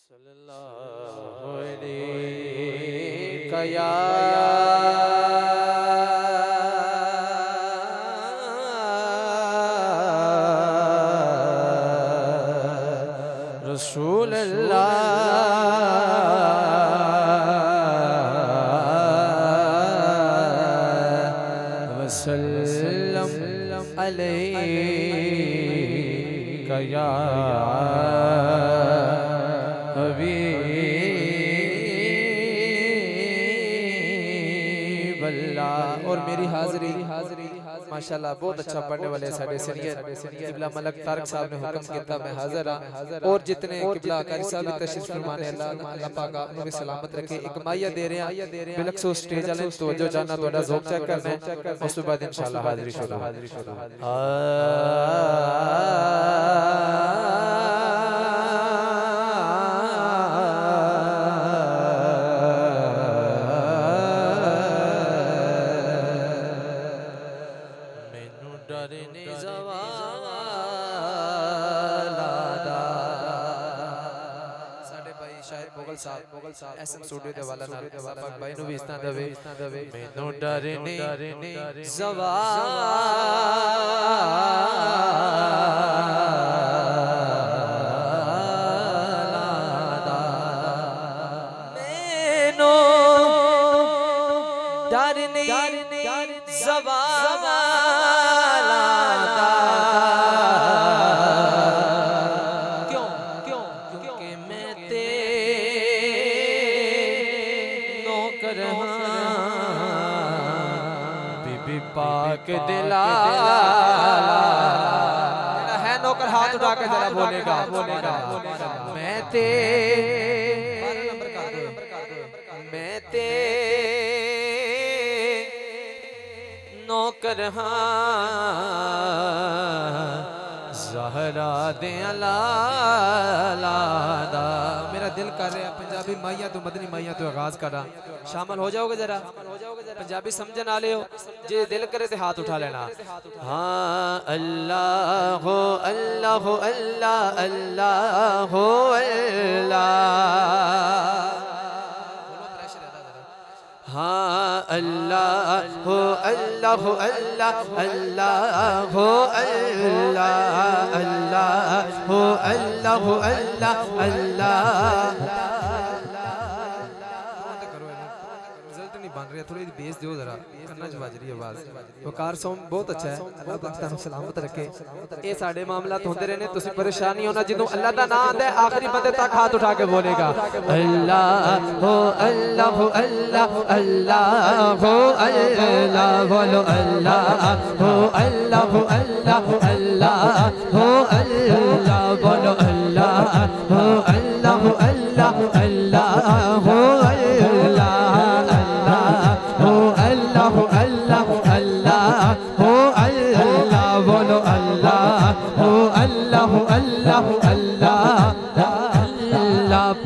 सल्लल्लाहु अलैहि या रसूल अल्लाह वसल्लम अलैहि या और मेरी हाजिरी माशाल्लाह बहुत अच्छा पढ़ने वाले साढ़े सीनियर किबला मलक तारक साहब ने हुक्म किया मैं हाजिर हां और जितने किबला कारी साहब तशरीफ फरमाने अल्लाह पाक आपको भी सलामत रखे। एक माया दे रहे हैं बिलखसूस स्टेज वाले तवज्जो जाना थोड़ा ज़ौक चेक करना है उसके बाद इंशाल्लाह हाजिरी शुरू। मुगल साहब एसएम स्टूडियो दे वाला नाल पाक भाई नु भी इतना दवे मैनू डरने ज़वाला मैनू डरने ज़वाला पाक दिलाला है नौकर हाथ उठा के जरा बोलेगा मैं ते नौकर ज़हरा दे लाला। मेरा दिल कर रहा है पंजाबी माइया तो मदनी माइया तो आगाज करा शामिल हो जाओगे जरा पंजाबी समझन आले हो जे दिल करे ते हाथ उठा लेना। हाँ अल्लाह हो अल्लाह हो अल्लाह अल्लाह हो अल्लाह हाँ अल्लाह हो अल्लाह हो अल्लाह अल्लाह हो अल्लाह अल्लाह हो अल्लाह हो अल्लाह अल्लाह बन रही है थोड़ी बेस दो जरा करना जो बाजरी आवाज वकार सॉन्ग बहुत अच्छा है अल्लाह पाक तुम सलामत रखे। ये साडे मामला तो होंदे रहने तुसी परेशान नहीं होना जिदों अल्लाह दा नाम आंदा है आखिरी बंदे तक हाथ उठा के बोलेगा अल्लाह हो अल्लाह हो अल्लाह अल्लाह हो अल्लाह बोलो अल्लाह हो अल्लाह हो अल्लाह अल्लाह हो अल्लाह बोलो अल्लाह हो अल्लाह हो अल्लाह अल्लाह हो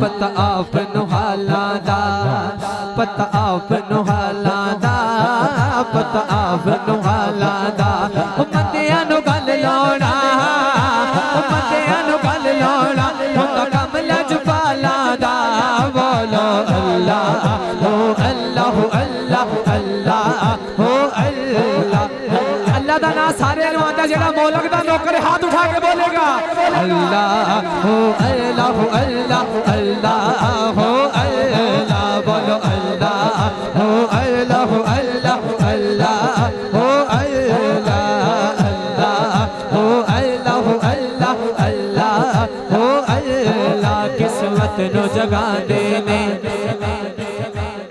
पता आपनु हालादा पता आपनु हालादा पता आपनु हालादा मंदियां नु गल लाउणा मंदियां नु गल लाउणा हुंदा कम लजपाला दा बोलो अल्लाह हो अल्लाह हो अल्लाह अल्लाह हो अल्लाह अल्लाह दा नाम सारे नु आंदा जेड़ा मौलक दा नौकर हाथ उठा के बोलेगा अल्लाह हो अल्लाह हो अल्लाह अल्लाह हो अल्लाह बोलो अल्लाह हो अल्लाह हो अल्लाह अल्लाह हो अल्लाह अल्लाह हो अल्लाह हो अल्लाह अल्लाह हो अल्लाह किस्मत नु जगा देने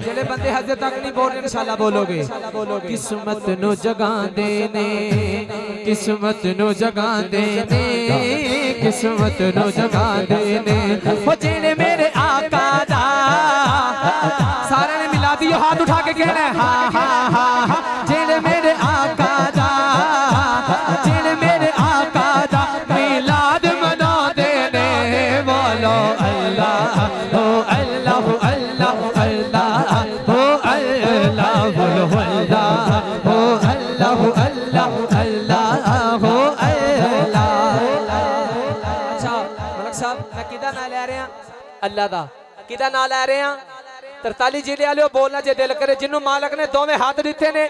जेड़े बंदे हजे तक नहीं बोल रहे इंशाल्लाह बोलोगे किस्मत नु जगा देने किस्मत नु जगा देने किस्मत नु जगा देने हो जेने मेरे आका दा सारे ने मिला दियो हाथ उठा के कहना है हाँ हाँ हाँ हाँ जेने मेरे आका दा जेने मेरे आका दा मिलाद मना देने बोलो अल्लाह हो अल्लाह हो अल्लाह अल्लाह हो अल्लाह बोलो अल्लाह हो अल्लाह हो अल्लाह अल्लाह हो अल्लाह। अच्छा मलक साहब मैं किदा ना ले रहे हैं अल्लाह दा किदा नाम लै रहे हैं 43 जिले वाले बोलना जे दिल करे जिन्हों मालक ने दोवें हाथ दिते ने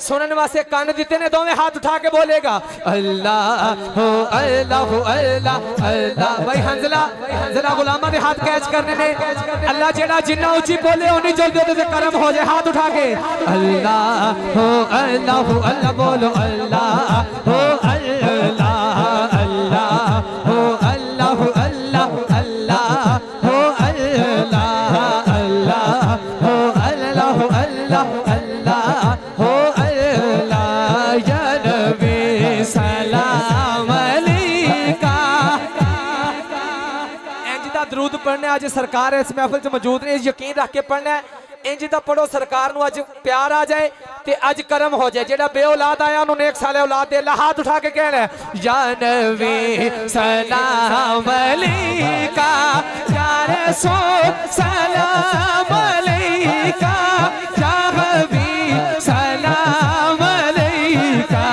सुनने वास्ते कान दिते ने दोवें हाथ उठा के बोलेगा अल्लाह हो अल्लाह हो अल्लाह अल्लाह। भाई हंजला गुलामा दे हाथ कैच करने ने अल्लाह जेड़ा जिन्ना ऊंची बोले उन्हीं जल्दी ते करम हो जाए हाथ उठा के अल्लाह हो अल्लाह हो अल्लाह बोलो अल्लाह हो अल्लाह अल्लाह हो अल्लाह हो अल्लाह अल्लाह हो अल्लाह अल्लाह हो अल्लाह हो अल्लाह अल्लाह हो अल्लाह या नबी सलाम अलैका। इंज दा दरूद पढ़ना अज सरकार इस महफिल च मौजूद ने यकीन रख के पढ़ना इंज दा पढ़ो सरकार नूं अज प्यार आ जाए ते अज करम हो जाए जेड़ा बे औलाद आया उन्होंने एक साल औलाद दे अल्लाह हाथ उठा के कहना या नबी सलाम अलैका या रसूल सलाम अलैका या हबीब सलाम अलैका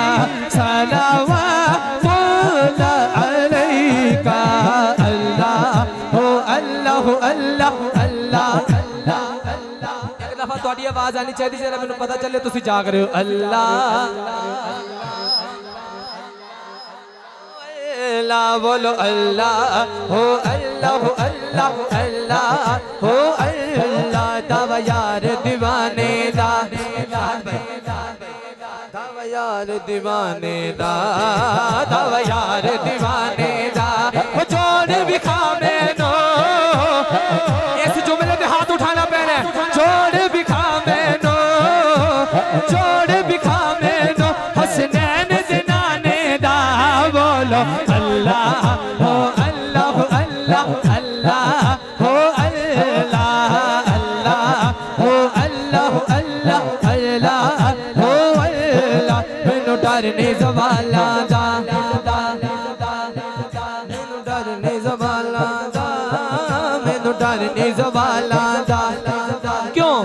सलावत अलैका अल्लाह हो अल्लाह हो अल्लाह अल्लाह थोड़ी आवाज आनी चाहिए जरा मैंने पता चले तुम जाग रहे हो अल्लाह अल्लाह बोलो अल्लाह हो अल्लाह हो अल्लाह अल्लाह हो अल्लाह दावा यार दीवाने दा दावा यार दीवाने दा दावा यार दीवाने दा वो जोड़ भी खावे नो इस जुमले पे हाथ उठाना पैना जोड़ भी खावे नो जोड़ भी खावे नो हसनैन दिनाने दा बोलो अल्लाह हो अल्लाह हो अल्लाह अल्लाह हो अल्लाह अल्लाह हो अल्लाह हो अल्लाह अल्लाह हो अल्लाह मैनू डर नहीं ज़वाला दा मैनू डर नहीं ज़वाला दा मैनू डर नहीं ज़वाला दा क्यों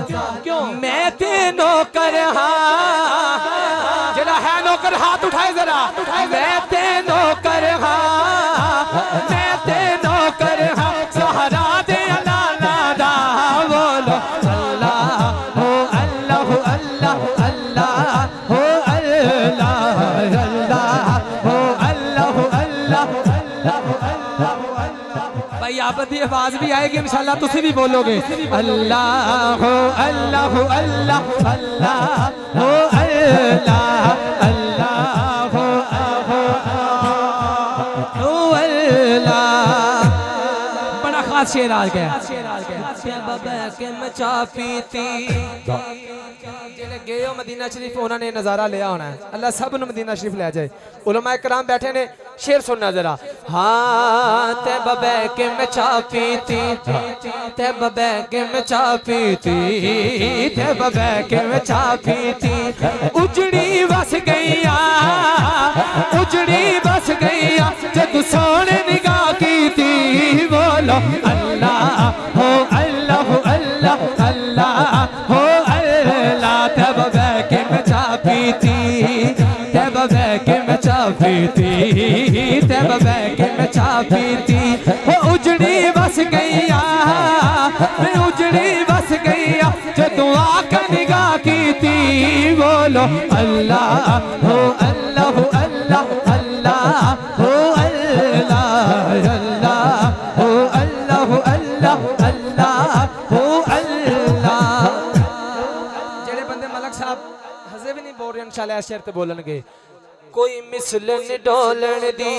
क्यों मैं ते नौकर हाँ जरा है नौकर हाथ उठाए जरा मैं ते नौकर हाँ मैं ते नौकर हाँ सहारा दे अल्लाह दा बोलो अल्लाह हो अल्लाह हो अल्लाह अल्लाह हो अल्लाह अल्लाह हो अल्लाह हो अल्लाह भाई आप की आवाज भी आएगी इंशाल्लाह तुसी भी बोलोगे अल्लाह हो अल्लाह हो अल्लाह अल्लाह हो अल्लाह अल्लाह हो अल्लाह। बड़ा खास शेर आ गया के मचा पीती जेड़े गए हो मदीना शरीफ उन्होंने नजारा लिया होना है अल्लाह सब नूं मदीना शरीफ ले जाए उलमा इकराम बैठे ने शेर सुनना जरा हाँ ते बबे के मचा पीती ते बबे के मचा पीती ते बबे के मचा पीती उजड़ी बस गईया उजड़ी बस गईया जब सोने निगाह की थी बोलो अल्लाह हो अल्लाह हो अल्लाह अल्लाह हो अल्लाह ते बबे के मचा पीती ते बबे के मचा पीती ते बबे के मचा पीती वो उजड़ी बस गईया मैं उजड़ी बस गईया जो दुआ का निगाह की थी बोलो अल्लाह हो अल्लाह हो अल्लाह अल्लाह हो अल्लाह अल्लाह हो अल्लाह हो अल्लाह अल्लाह हो अल्लाह। जेड़े बंदे मलक साहब हजे भी नहीं बोल रहे इंशाल्लाह इस शेर ते बोलणगे कोई मिसलन डोलन दी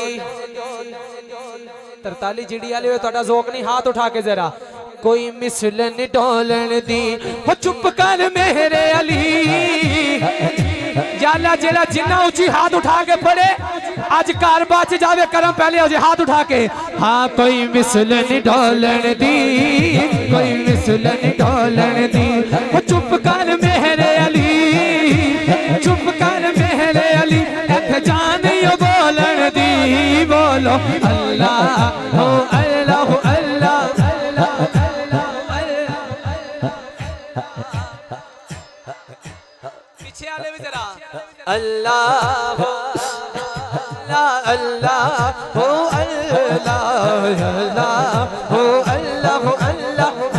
43 जिड़ी वाले हो तुहाडा ज़ौक नहीं हाथ उठा के जरा कोई मिसलन डोलन दी हो चुप कर मेरे अली जाला जेड़ा जिन्ना ऊंची हाथ उठा के पड़े आज कारबा च जावे करम पहले हो जाए हाथ उठा के हाँ कोई मिसलन डोलन दी कोई मिसलन डोलन दी हो चुप कर मेरे अली चुप कर मेरे अली जान यो बोलन दी बोलो अल्लाह हो अल्लाह हो अल्लाह पीछे आले भी जरा अल्लाह हो अल्लाह हो अल्लाह अल्लाह हो अल्लाह हो अल्लाह